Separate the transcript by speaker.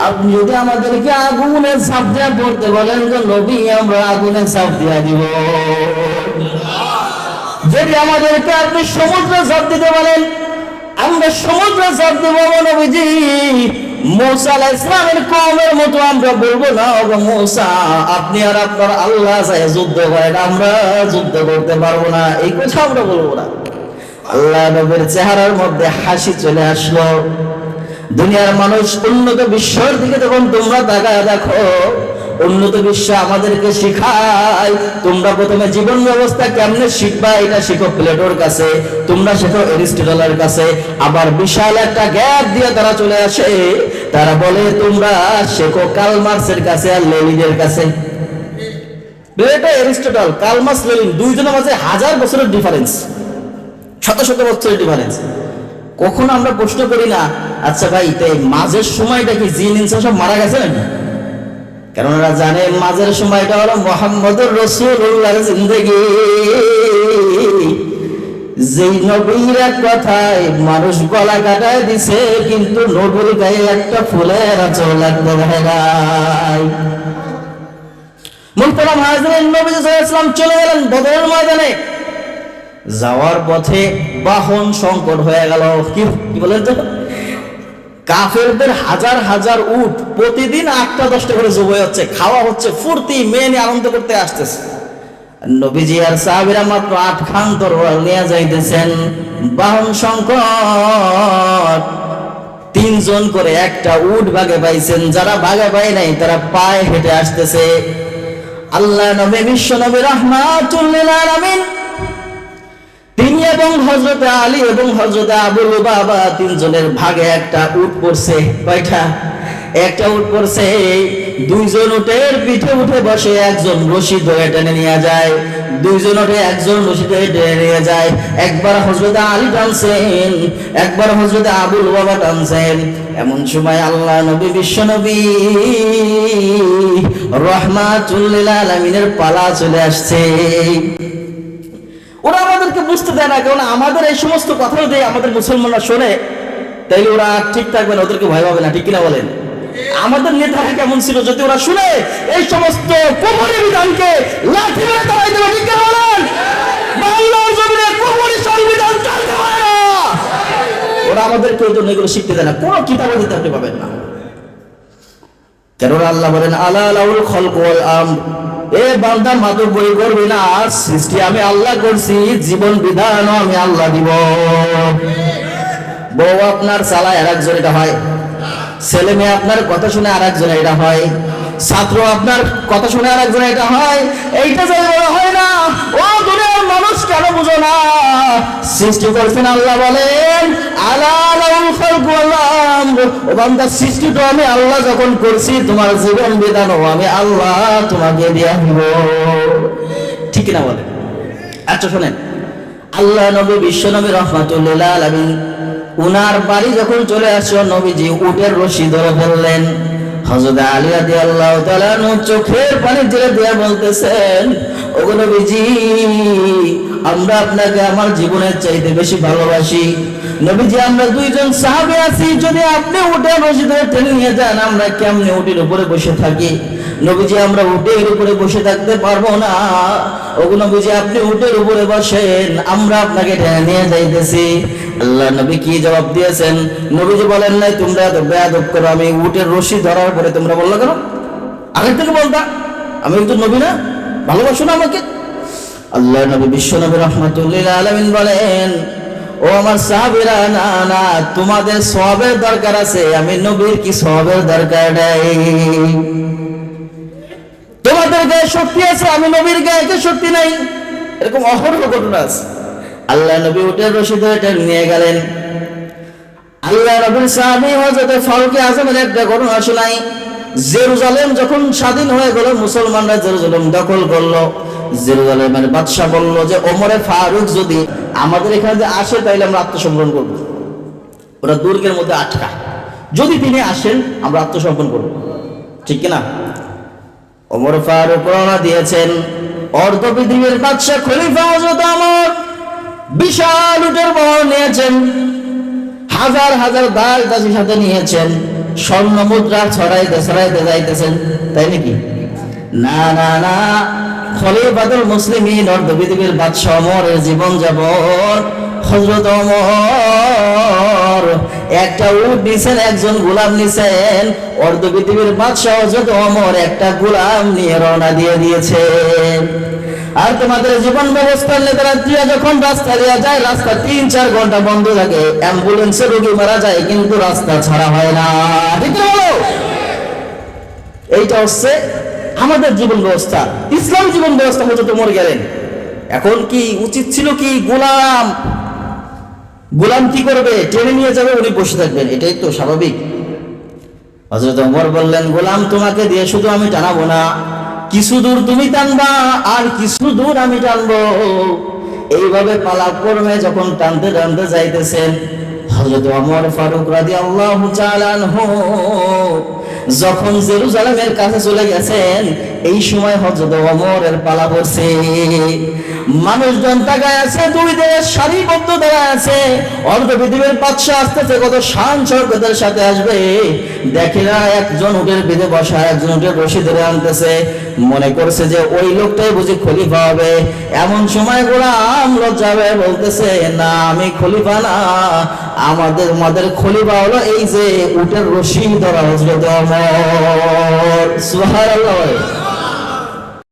Speaker 1: আপনি যদি আমাদেরকে আগুনে ঝাঁপ দিয়ে পড়তে বলেন তো নবী আমরা আগুনে ঝাঁপ দিয়ে দিব। যদি আমাদেরকে আপনি সমুদ্রে ঝাঁপ দিতে বলেন আমরা সমুদ্রে ঝাঁপ দেব নবীজি। মূসা আলাইহিস সালামের কওমের মতো আমরা বলবো না ওগো মূসা আপনি আর আপনার আল্লাহ যায় যুদ্ধ করেন, আমরা যুদ্ধ করতে পারবো না, এই কথা আমরা বলবো না। আল্লাহ নবীর চেহারার মধ্যে হাসি চলে আসলো। দুনিয়ার মানুষ উন্নত বিশ্বের দিকে তখন তোমরা তাকায় দেখো, উন্নত বিশ্ব আমাদেরকে শিখায় তোমরা প্রথমে জীবন ব্যবস্থা কেমনে শিখবা এটা শিখো প্লেটোর কাছে, তোমরা শেখো অ্যারিস্টটলের কাছে। আবার বিশাল একটা গ্যাপ দিয়ে তারা চলে আসে, তারা বলে তোমরা শেখো কার্ল মার্কসের কাছে আর লেনিনের কাছে। Plato Aristotle Karl Marx Lenin দুইজনের মাঝে 1000 বছরের ডিফারেন্স, শত শত বছরের ডিফারেন্স। কখনো আমরা প্রশ্ন করি না আচ্ছা ভাই এই মাঝের সময়টা কি জিন ইনসান সব মারা গেছে নাকি? কারণ ওরা জানে মাঝের সময়টা হলো মুহাম্মদুর রাসূলুল্লাহর জিন্দেগি। যেই নবীর এক কথায় মানুষ গলা কাটায় দিছে, কিন্তু নবীর গায়ে একটা ফুলের আঁচল লাগতে দেয় নাই। মুহতারাম হাজিরিন, নবী সাল্লাল্লাহু আলাইহি ওয়াসাল্লাম চলে গেলেন বদরের ময়দানে। যাওয়ার পথে বাহন সংকট হয়ে গেল। কি বলেন তো, কাফেরদের হাজার হাজার উট প্রতিদিন 8টা-10টা করে জবাই হচ্ছে, খাওয়া হচ্ছে, ফুর্তি মেয়ে নিয়ে আনন্দ করতে আসতেছে। নবীজি আর সাহাবীরা মাত্র 8 খান তরোয়াল নিয়ে যাইতেছেন। বাহন সংকট, 3 জন করে একটা উট ভাগে পাইছেন, যারা ভাগে পায় নাই তারা পায়ে হেঁটে আসতেছে। আল্লাহ নবী বিশ্ব নবী রাহমাতুল লিল আলামিন তিনি এবং হযরত আলী এবং হযরত আবু লুবাবা 3 জনের ভাগে একটা উট পড়ছে। কয়টা? একটা উট পড়ছে। 2 জন উটের পিঠে উঠে বসে, একজন রশি ধরে টেনে নিয়ে যায়। 2 জন উঠে একজন রশি ধরে টেনে নিয়ে যায়। একবার হযরত আলী টানছেন, একবার হযরত আবু লুবাবা টানছেন। এমন সময় আল্লাহ নবী বিশ্ব নবী রাহমাতুল লিল আলামিনের পালা চলে আসছে। ওরা আমাদেরকে বুঝতে দেয় না, কারণ আমাদের এই সমস্ত কথা যদি আমাদের মুসলমানরা শোনে তাইলে ওরা ঠিক থাকবে না, ওদেরকে ভয় পাবে না। ঠিক কিনা বলেন? আমাদের নেতারা কেমন ছিল, যদি ওরা শুনে এই সমস্ত কুফরি বিধানকে লাঠি মেরে তাড়াই দেবে। ঠিক কিনা বলেন? বাংলার জমিনে কুফরি সংবিধান চলতে পারে না। ওরা আমাদেরকে ওই জন্য এগুলো শিখতে দেয় না, কোনো কিতাবও দিতে আপনি পাবেন না। কেন আল্লাহ বলেন আলা লাউল খলক ওয়াল আমর, এ বান্দা মাদক বই করবি না, সৃষ্টি আমি আল্লাহ করছি, জীবন বিধানও আমি আল্লাহ দিব। বউ আপনার চালায় আর একজন এটা হয়, ছেলে মেয়ে আপনার কথা শুনে আর একজন এটা হয়, ছাত্র আপনার কথা শুনে আর একজন এটা হয়। এইটা যে হয় না, ও দুনিয়ার মানুষ কেন বুঝো না? সৃষ্টি করছেন আল্লাহ, বলেন আলা লাউল খলক ওয়াল আমর, ও বান্দা সৃষ্টি তো আমি আল্লাহ যখন করছি, তোমার জীবন বিধানও আমি আল্লাহ তোমাকে দিয়ে দিব। ঠিক না বলেন? আচ্ছা শোনেন, আল্লাহ নবী বিশ্ব নবী রাহমাতুল লিল আলামিন উনার বাড়ি যখন চলে আসলো, নবীজি উটের রশি ধরে ফেললেন। হযরত আলী রাদিয়াল্লাহু তাআলা চোখের পানি ঝেড়ে দিয়ে বলতেছেন, ওগো নবীজি আমরা আপনাকে আমার জীবনের চাইতে বেশি ভালোবাসি। নবীজি আমরা 2 জন সাহাবী আছি, যদি আপনি উটের রশি ধরে টেনে নিয়ে যান আমরা কেমনে উটের উপরে বসে থাকি? নবীজি আমরা উটের উপরে বসে থাকতে পারবো না। ওগো নবীজি আপনি উটের উপরে বসেন, আমরা আপনাকে টেনে নিয়ে যাইতেছি। আল্লাহ নবী কি জবাব দিয়েছেন? নবীজি বলেন নাই তোমরা এত বেয়াদব করো, আমি উটের রশি ধরার পরে তোমরা বললা কেন? আগের থেকে বলতা, আমি কিন্তু নবী না, ভালোবাসো না আমাকে? আল্লাহ নবী বিশ্ব নবী রাহমাতুল লিল আলামিন বলেন, ও আমার সাহাবীরা, না না তোমাদের সওয়াবের দরকার আছে, আমি নবীর কি সওয়াবের দরকার নাই? তোমাদের গায়ে শক্তি আছে, আমি নবীর গায়ে কি শক্তি নাই? এরকম অহরহ ঘটনা আছে। আল্লাহ নবী উটের রশি ধরে টেনে নিয়ে গেলেন। আল্লাহ নবীর সাহাবী হযরত ফারুক আযমের একটা ঘটনা শোনাই। জেরুজালেম যখন স্বাধীন হয়ে গেল, মুসলমানরা জেরুজালেম দখল করলো। জেরুজালেমের বাদশা বলল যে ওমরে ফারুক যদি আমাদের এখানে যে আসে তাইলে আমরা আত্মসমর্পণ করব। ওরা দুর্গের মধ্যে আটকা, যদি তিনি আসেন আমরা আত্মসমর্পণ করব। ঠিক কিনা? ওমর ফারুক রওনা দিয়েছেন। অর্ধ পৃথিবীর বাদশা খলিফা হযরত ওমর বিশাল উটের বহর নিয়েছেন, হাজার হাজার দাস দাসীর সাথে নিয়েছেন। স্বর্ণ মুদ্রা ছড়াইতে ছড়াইতে যাইতেছেন, তাই নাকি? না না না, খলিফাতুল মুসলিমিন অর্ধ পৃথিবীর বাদশাহ ওমরের জীবন যাপন, হযরত ওমর একটা উট নিছেন, একজন গোলাম নিছেন, অর্ধ পৃথিবীর বাদশাহ হযরত ওমর একটা গোলাম নিয়ে রওনা দিয়ে দিয়েছেন। আর তোমাদের জীবন ব্যবস্থার নেতারা যখন রাস্তা দিয়ে যায়, রাস্তা 3-4 ঘন্টা বন্ধ থাকে, অ্যাম্বুলেন্সে রোগী মারা যায় কিন্তু রাস্তা ছাড়া হয় না, ঠিক না বলো? এইটা হচ্ছে আমাদের জীবন ব্যবস্থা, ইসলাম জীবন ব্যবস্থা। হযরত ওমর গেলেন, এখন কি উচিত ছিল কি গোলাম কি করবে? টেনে নিয়ে যাবে, উনি বসে থাকবেন, এটাই তো স্বাভাবিক। হযরত ওমর বললেন, গোলাম তোমাকে দিয়ে শুধু আমি টানাবো না, কিছু দূর তুমি টানবা আর কিছু দূর আমি টানবো। এইভাবে পালাক্রমে যখন টানতে টানতে যাইতেছেন, হযরত ওমর ফারুক রাদিয়াল্লাহু তাআলা আনহু যখন জেরুজালেমের কাছে চলে গেছেন, এই সময় হযরত ওমরের পালা পড়ছে। মানুষজন তাকায় আছে, দুই দেশ সারিবদ্ধ দাঁড়ায় আছে, অর্ধ পৃথিবীর বাদশা আসতেছে, কত শান শওকতের সাথে আসবে। দেখে না, একজন উটের পিঠে বসা, একজন উটের রশি ধরে আনতেছে, মনে করছে যে ওই লোকটাই বুঝি খলিফা হবে। এমন সময় গোলাম লজ্জা হয়ে বলতেছে, না আমি খলিফা না, আমাদের খলিফা হলো এই যে উটের রশি ধরা হযরত ওমর। সুবহানাল্লাহ।